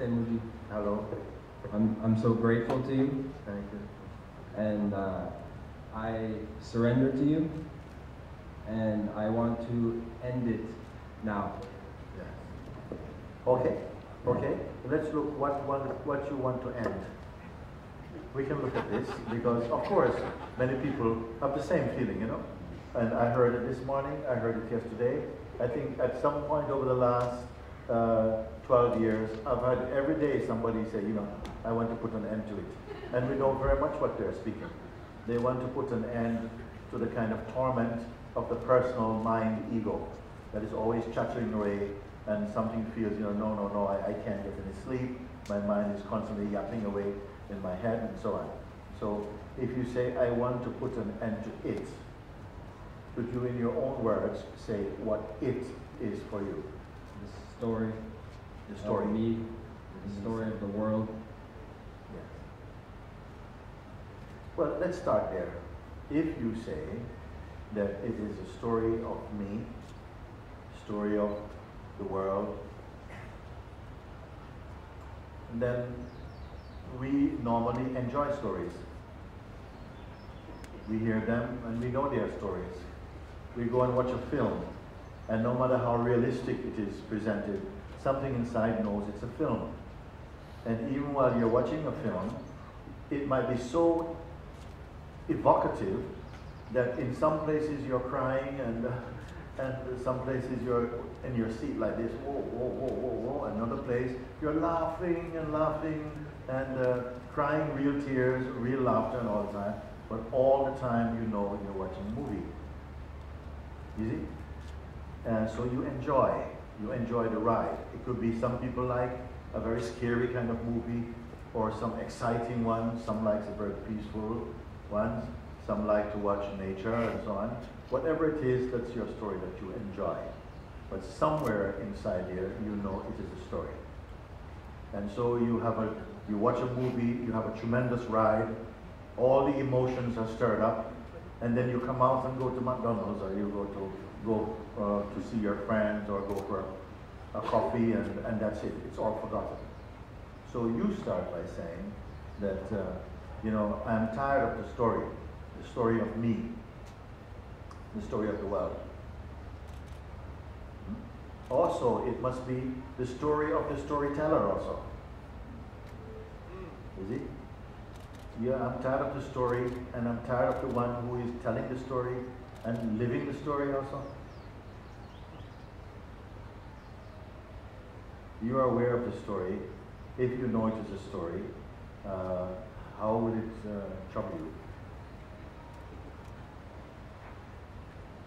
Mooji. Hello. I'm so grateful to you. Thank you. And I surrender to you. And I want to end it now. Yes. Okay. Okay. Let's look what you want to end. We can look at this because, of course, many people have the same feeling, you know. And I heard it this morning. I heard it yesterday. I think at some point over the last 12 years, I've had every day somebody say, you know, I want to put an end to it. And we know very much what they're speaking. They want to put an end to the kind of torment of the personal mind ego that is always chattering away, and something feels, you know, no, I can't get any sleep. My mind is constantly yapping away in my head and so on. So if you say, I want to put an end to it, could you in your own words say what it is for you? The story of me, the story of the world. Yes. Well, let's start there. If you say that it is a story of me, story of the world, then we normally enjoy stories. We hear them and we know their stories. We go and watch a film, and no matter how realistic it is presented, something inside knows it's a film. And even while you're watching a film, it might be so evocative that in some places you're crying and some places you're in your seat like this, whoa, whoa, whoa, whoa, whoa. Another place you're laughing and crying real tears, real laughter and all the time. But all the time you know you're watching a movie. You see? And so you enjoy the ride. It could be some people like a very scary kind of movie, or some exciting one. Some like a very peaceful ones. Some like to watch nature and so on. Whatever it is, that's your story that you enjoy. But somewhere inside here, you know it is a story. And so you watch a movie, you have a tremendous ride, all the emotions are stirred up, and then you come out and go to McDonald's, or you go to see your friends, or go for a coffee, and that's it. It's all forgotten. So you start by saying that, you know, I'm tired of the story of me, the story of the world. Also, it must be the story of the storyteller also. Is it? Yeah, I'm tired of the story, and I'm tired of the one who is telling the story and living the story also. You are aware of the story. If you know it is a story, how would it trouble you?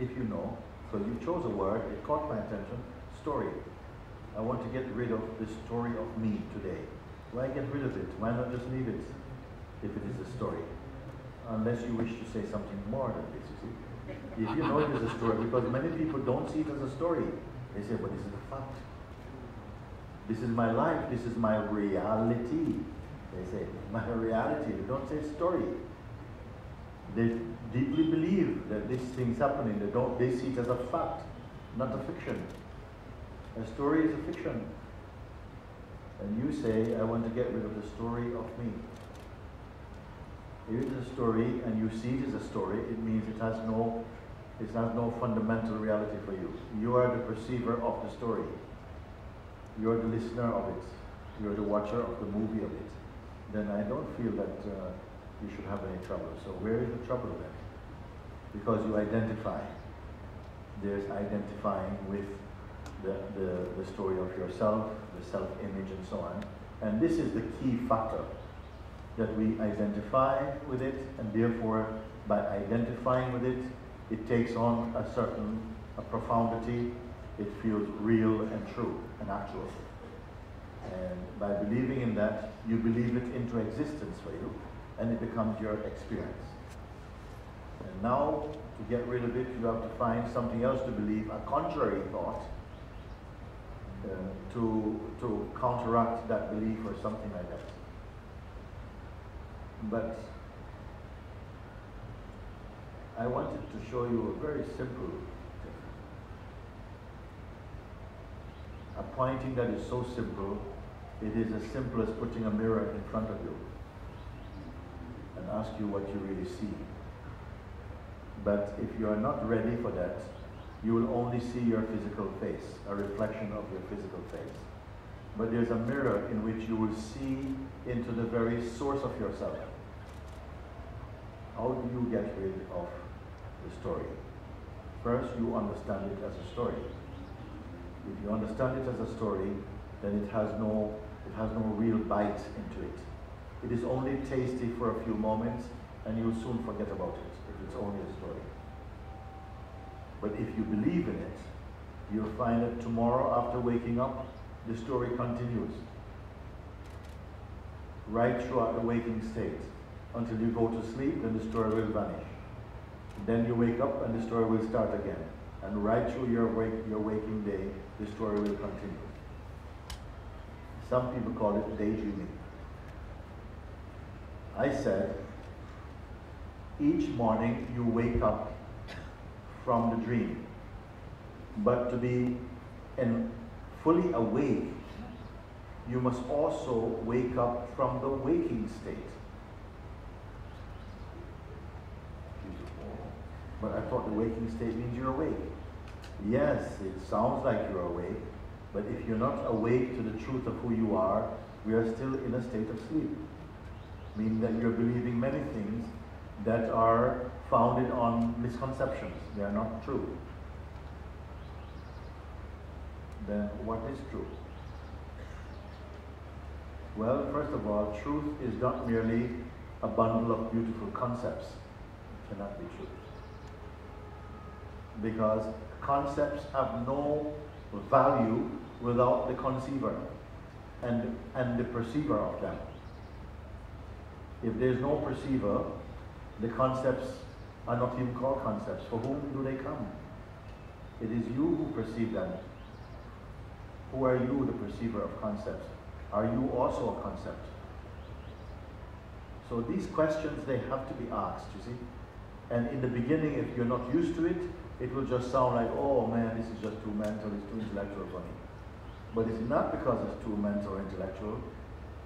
If you know, so you chose a word, it caught my attention, story. I want to get rid of the story of me today. Why get rid of it? Why not just leave it if it is a story? Unless you wish to say something more than this, you see. If you know it is a story, because many people don't see it as a story. They say, but this is a fact. This is my life, this is my reality. They say, my reality. They don't say story. They deeply believe that this thing's happening. They see it as a fact, not a fiction. A story is a fiction. And you say, I want to get rid of the story of me. If it is a story and you see it as a story, it means it has no fundamental reality for you. You are the perceiver of the story. You're the listener of it. You're the watcher of the movie of it. Then I don't feel that you should have any trouble. So where is the trouble then? Because you identify. There's identifying with the story of yourself, the self-image and so on. And this is the key factor, that we identify with it, and therefore by identifying with it, it takes on a profundity. It feels real and true and actual. And by believing in that, you believe it into existence for you, and it becomes your experience. And now, to get rid of it, you have to find something else to believe, a contrary thought, to counteract that belief or something like that. But I wanted to show you a very simple, a pointing that is so simple It is as simple as putting a mirror in front of you and ask you what you really see. But if you are not ready for that, you will only see your physical face, a reflection of your physical face. But there's a mirror in which you will see into the very source of yourself. How do you get rid of the story? First, you understand it as a story. If you understand it as a story, then it has no real bite into it. It is only tasty for a few moments, and you'll soon forget about it if it's only a story. But if you believe in it, you'll find that tomorrow after waking up, the story continues. Right throughout the waking state. Until you go to sleep, then the story will vanish. Then you wake up and the story will start again. And right through your waking day, the story will continue. Some people call it daydreaming. I said, each morning you wake up from the dream. But to be fully awake, you must also wake up from the waking state. But I thought the waking state means you're awake. Yes, it sounds like you're awake, but if you're not awake to the truth of who you are, we are still in a state of sleep. Meaning that you're believing many things that are founded on misconceptions. They are not true. Then what is true? Well, first of all, truth is not merely a bundle of beautiful concepts. It cannot be true. Because concepts have no value without the conceiver and the perceiver of them. If there's no perceiver, the concepts are not even called concepts. For whom do they come? It is you who perceive them. Who are you, the perceiver of concepts? Are you also a concept? So these questions, they have to be asked, you see. And in the beginning, if you're not used to it, it will just sound like, oh man, this is just too mental, it's too intellectual for me. But it's not because it's too mental or intellectual.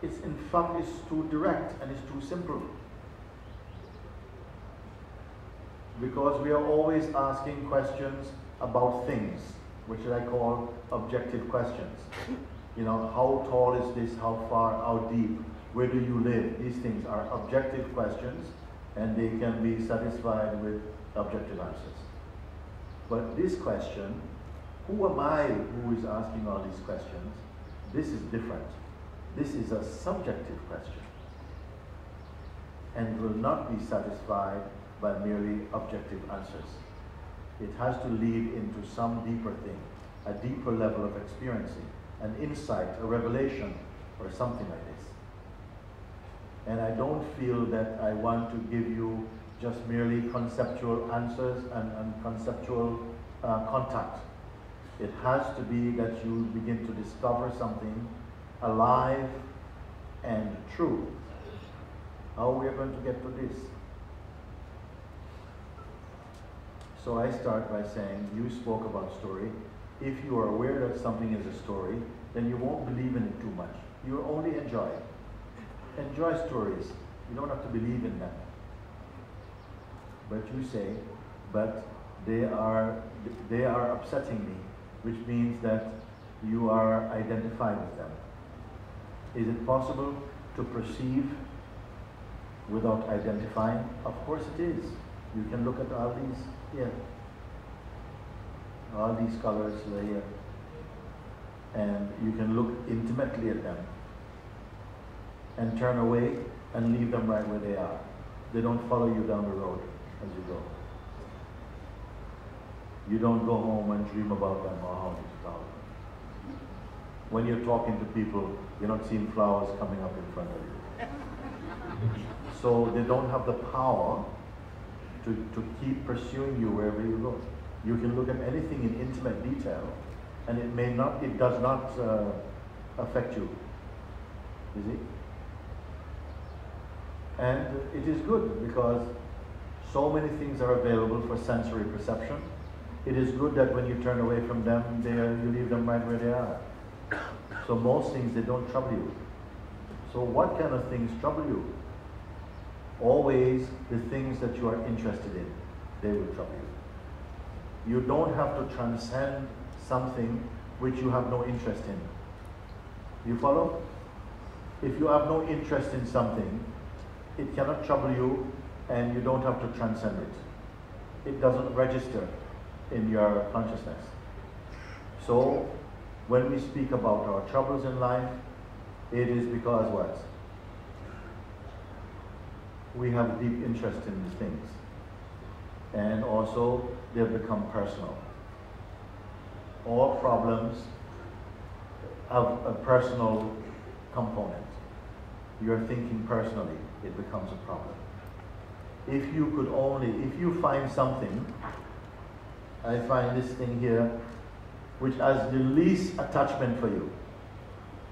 It's in fact, it's too direct and it's too simple. Because we are always asking questions about things, which I call objective questions. You know, how tall is this, how far, how deep, where do you live? These things are objective questions and they can be satisfied with objective answers. But this question, who am I who is asking all these questions? This is different. This is a subjective question and will not be satisfied by merely objective answers. It has to lead into some deeper thing, a deeper level of experiencing, an insight, a revelation, or something like this. And I don't feel that I want to give you just merely conceptual answers and conceptual contact. It has to be that you begin to discover something alive and true. How we are going to get to this? So I start by saying, you spoke about story. If you are aware that something is a story, then you won't believe in it too much. You will only enjoy it. Enjoy stories. You don't have to believe in them. But you say, but they are upsetting me, which means that you are identified with them. Is it possible to perceive without identifying? Of course it is. You can look at all these here. All these colors here. And you can look intimately at them and turn away and leave them right where they are. They don't follow you down the road as you go. You don't go home and dream about them or how these flowers. When you're talking to people, you're not seeing flowers coming up in front of you. So they don't have the power to keep pursuing you wherever you go. You can look at anything in intimate detail, and it does not affect you. You see? And it is good because so many things are available for sensory perception. It is good that when you turn away from them, you leave them right where they are. So most things, they don't trouble you. So what kind of things trouble you? Always the things that you are interested in, they will trouble you. You don't have to transcend something which you have no interest in. You follow? If you have no interest in something, it cannot trouble you and you don't have to transcend it. It doesn't register in your consciousness. So, when we speak about our troubles in life, it is because what? We have deep interest in these things. And also, they've become personal. All problems have a personal component. You're thinking personally, it becomes a problem. If you find something, I find this thing here, which has the least attachment for you.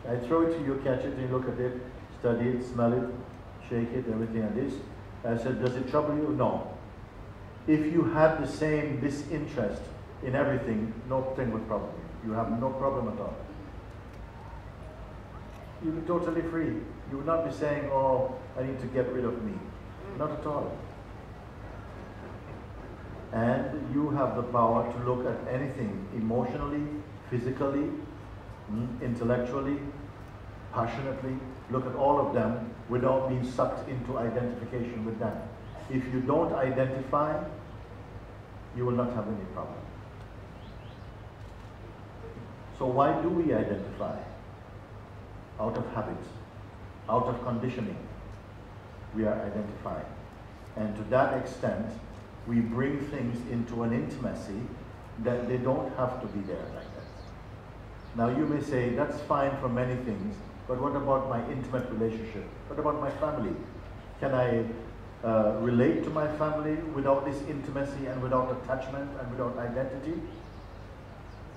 I throw it to you, catch it, and you look at it, study it, smell it, shake it, everything like this. I said, does it trouble you? No. If you had this interest in everything, nothing would trouble you. You have no problem at all. You'd be totally free. You would not be saying, oh, I need to get rid of me. Not at all. And you have the power to look at anything emotionally, physically, intellectually, passionately. Look at all of them without being sucked into identification with them. If you don't identify, you will not have any problem. So why do we identify? Out of habit, out of conditioning, we are identifying. And to that extent, we bring things into an intimacy that they don't have to be there like that. Now you may say, that's fine for many things, but what about my intimate relationship? What about my family? Can I relate to my family without this intimacy and without attachment and without identity?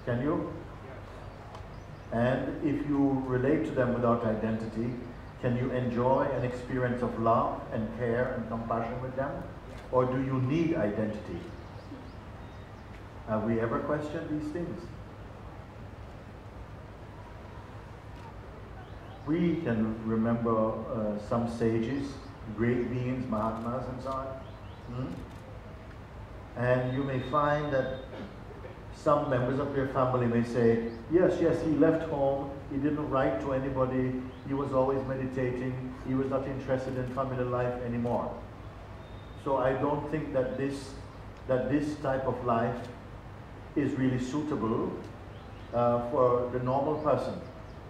Can you? And if you relate to them without identity, can you enjoy an experience of love and care and compassion with them? Or do you need identity? Have we ever questioned these things? We can remember some sages, great beings, Mahatmas and so on. And you may find that some members of your family may say, yes, he left home, he didn't write to anybody, he was always meditating, he was not interested in family life anymore. So I don't think that this type of life is really suitable for the normal person.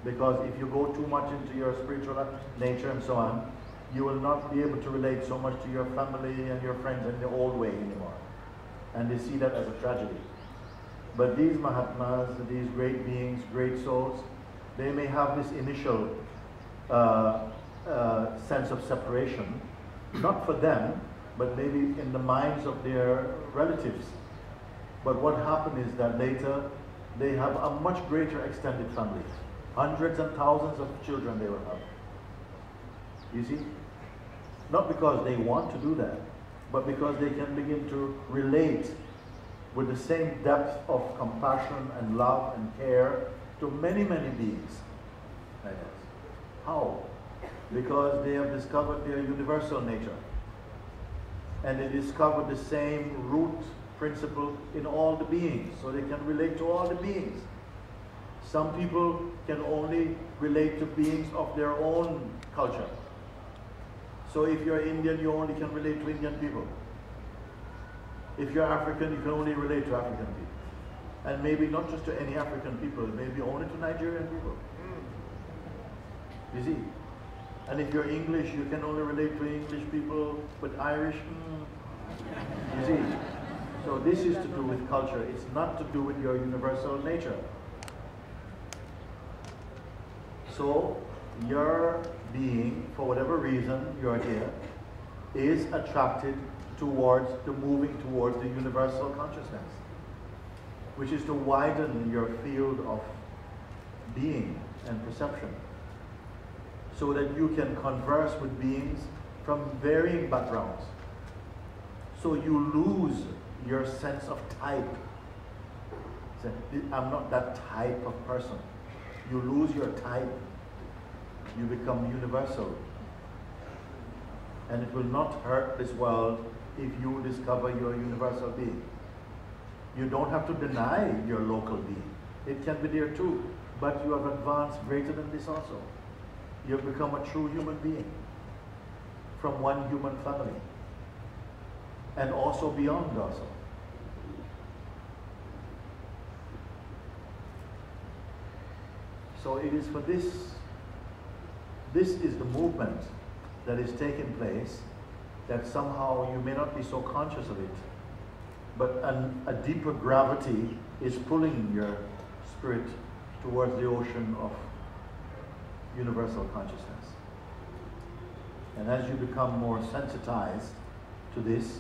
Because if you go too much into your spiritual nature and so on, you will not be able to relate so much to your family and your friends in the old way anymore. And they see that as a tragedy. But these Mahatmas, these great beings, great souls, they may have this initial sense of separation, not for them, but maybe in the minds of their relatives. But what happened is that later, they have a much greater extended family. Hundreds and thousands of children they will have. You see? Not because they want to do that, but because they can begin to relate with the same depth of compassion and love and care to many, many beings. How? Because they have discovered their universal nature. And they discovered the same root principle in all the beings, so they can relate to all the beings. Some people can only relate to beings of their own culture. So if you're Indian, you only can relate to Indian people. If you're African, you can only relate to African people. And maybe not just to any African people, maybe only to Nigerian people. You see? And if you're English, you can only relate to English people, but Irish, you see? So this is to do with culture. It's not to do with your universal nature. So your being, for whatever reason you're here, is attracted towards moving towards the universal consciousness, which is to widen your field of being and perception, so that you can converse with beings from varying backgrounds. So you lose your sense of type. So, I'm not that type of person. You lose your type. You become universal. And it will not hurt this world if you discover your universal being. You don't have to deny your local being. It can be there too, but you have advanced greater than this also. You have become a true human being from one human family, and also beyond also. So it is for this is the movement that is taking place, that somehow you may not be so conscious of it, but a deeper gravity is pulling your spirit towards the ocean of universal consciousness. And as you become more sensitized to this,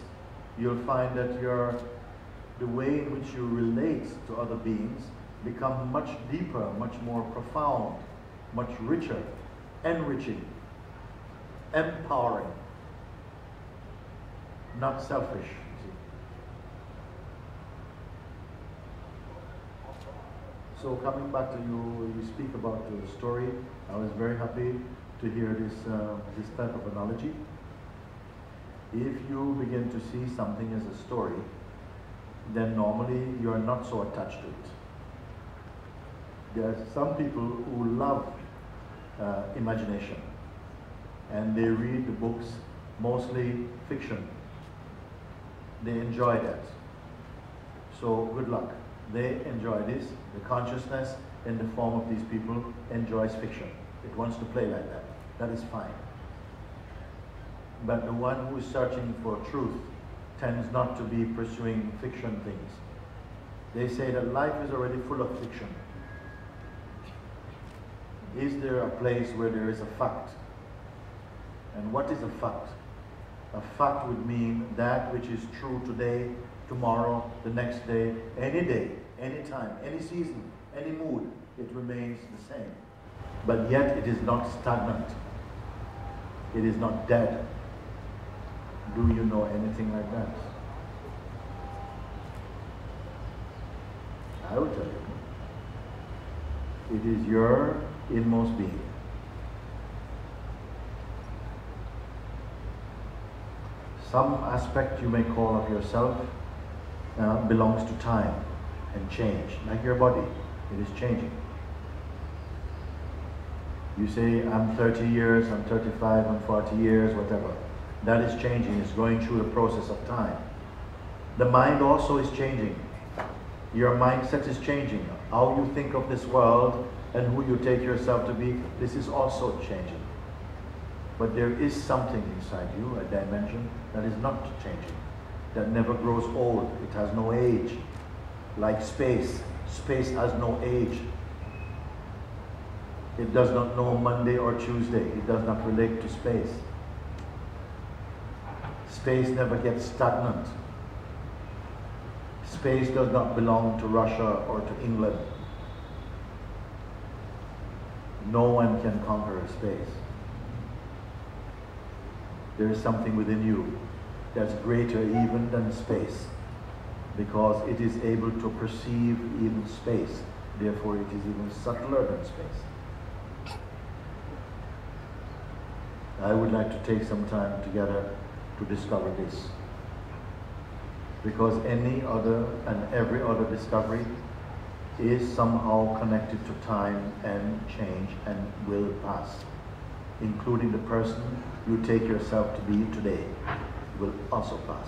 you'll find that the way in which you relate to other beings become much deeper, much more profound, much richer, enriching, empowering, not selfish. You see. So coming back to you speak about the story. I was very happy to hear this type of analogy. If you begin to see something as a story, then normally you are not so attached to it. There are some people who love imagination, and they read the books, mostly fiction. They enjoy that. So good luck. They enjoy this. The consciousness in the form of these people enjoys fiction. It wants to play like that. That is fine. But the one who is searching for truth tends not to be pursuing fiction things. They say that life is already full of fiction. Is there a place where there is a fact? And what is a fact? A fact would mean that which is true today, tomorrow, the next day, any time, any season, any mood, it remains the same. But yet it is not stagnant. It is not dead. Do you know anything like that? I will tell you. It is your inmost being. Some aspect you may call of yourself belongs to time and change, like your body. It is changing. You say, I'm 30 years, I'm 35, I'm 40 years, whatever. That is changing. It's going through the process of time. The mind also is changing. Your mindset is changing. How you think of this world and who you take yourself to be, this is also changing. But there is something inside you, a dimension, that is not changing, that never grows old. It has no age. Like space. Space has no age. It does not know Monday or Tuesday. It does not relate to space. Space never gets stagnant. Space does not belong to Russia or to England. No one can conquer space. There is something within you that's greater even than space, because it is able to perceive even space. Therefore, it is even subtler than space. I would like to take some time together to discover this, because any other and every other discovery is somehow connected to time and change and will pass, including the person you take yourself to be today will also pass.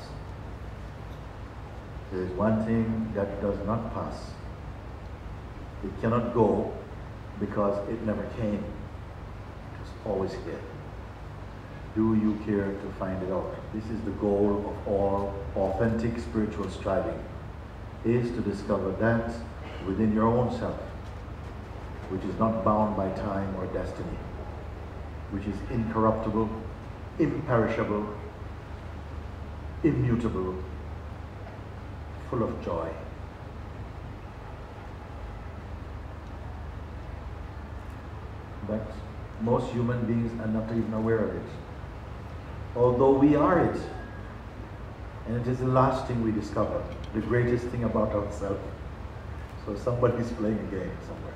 There is one thing that does not pass. It cannot go because it never came. It's always here. Do you care to find it out? This is the goal of all authentic spiritual striving, is to discover that within your own self, which is not bound by time or destiny, which is incorruptible, imperishable, immutable, full of joy. But most human beings are not even aware of it, although we are it. And it is the last thing we discover, the greatest thing about ourselves. So somebody's playing a game somewhere.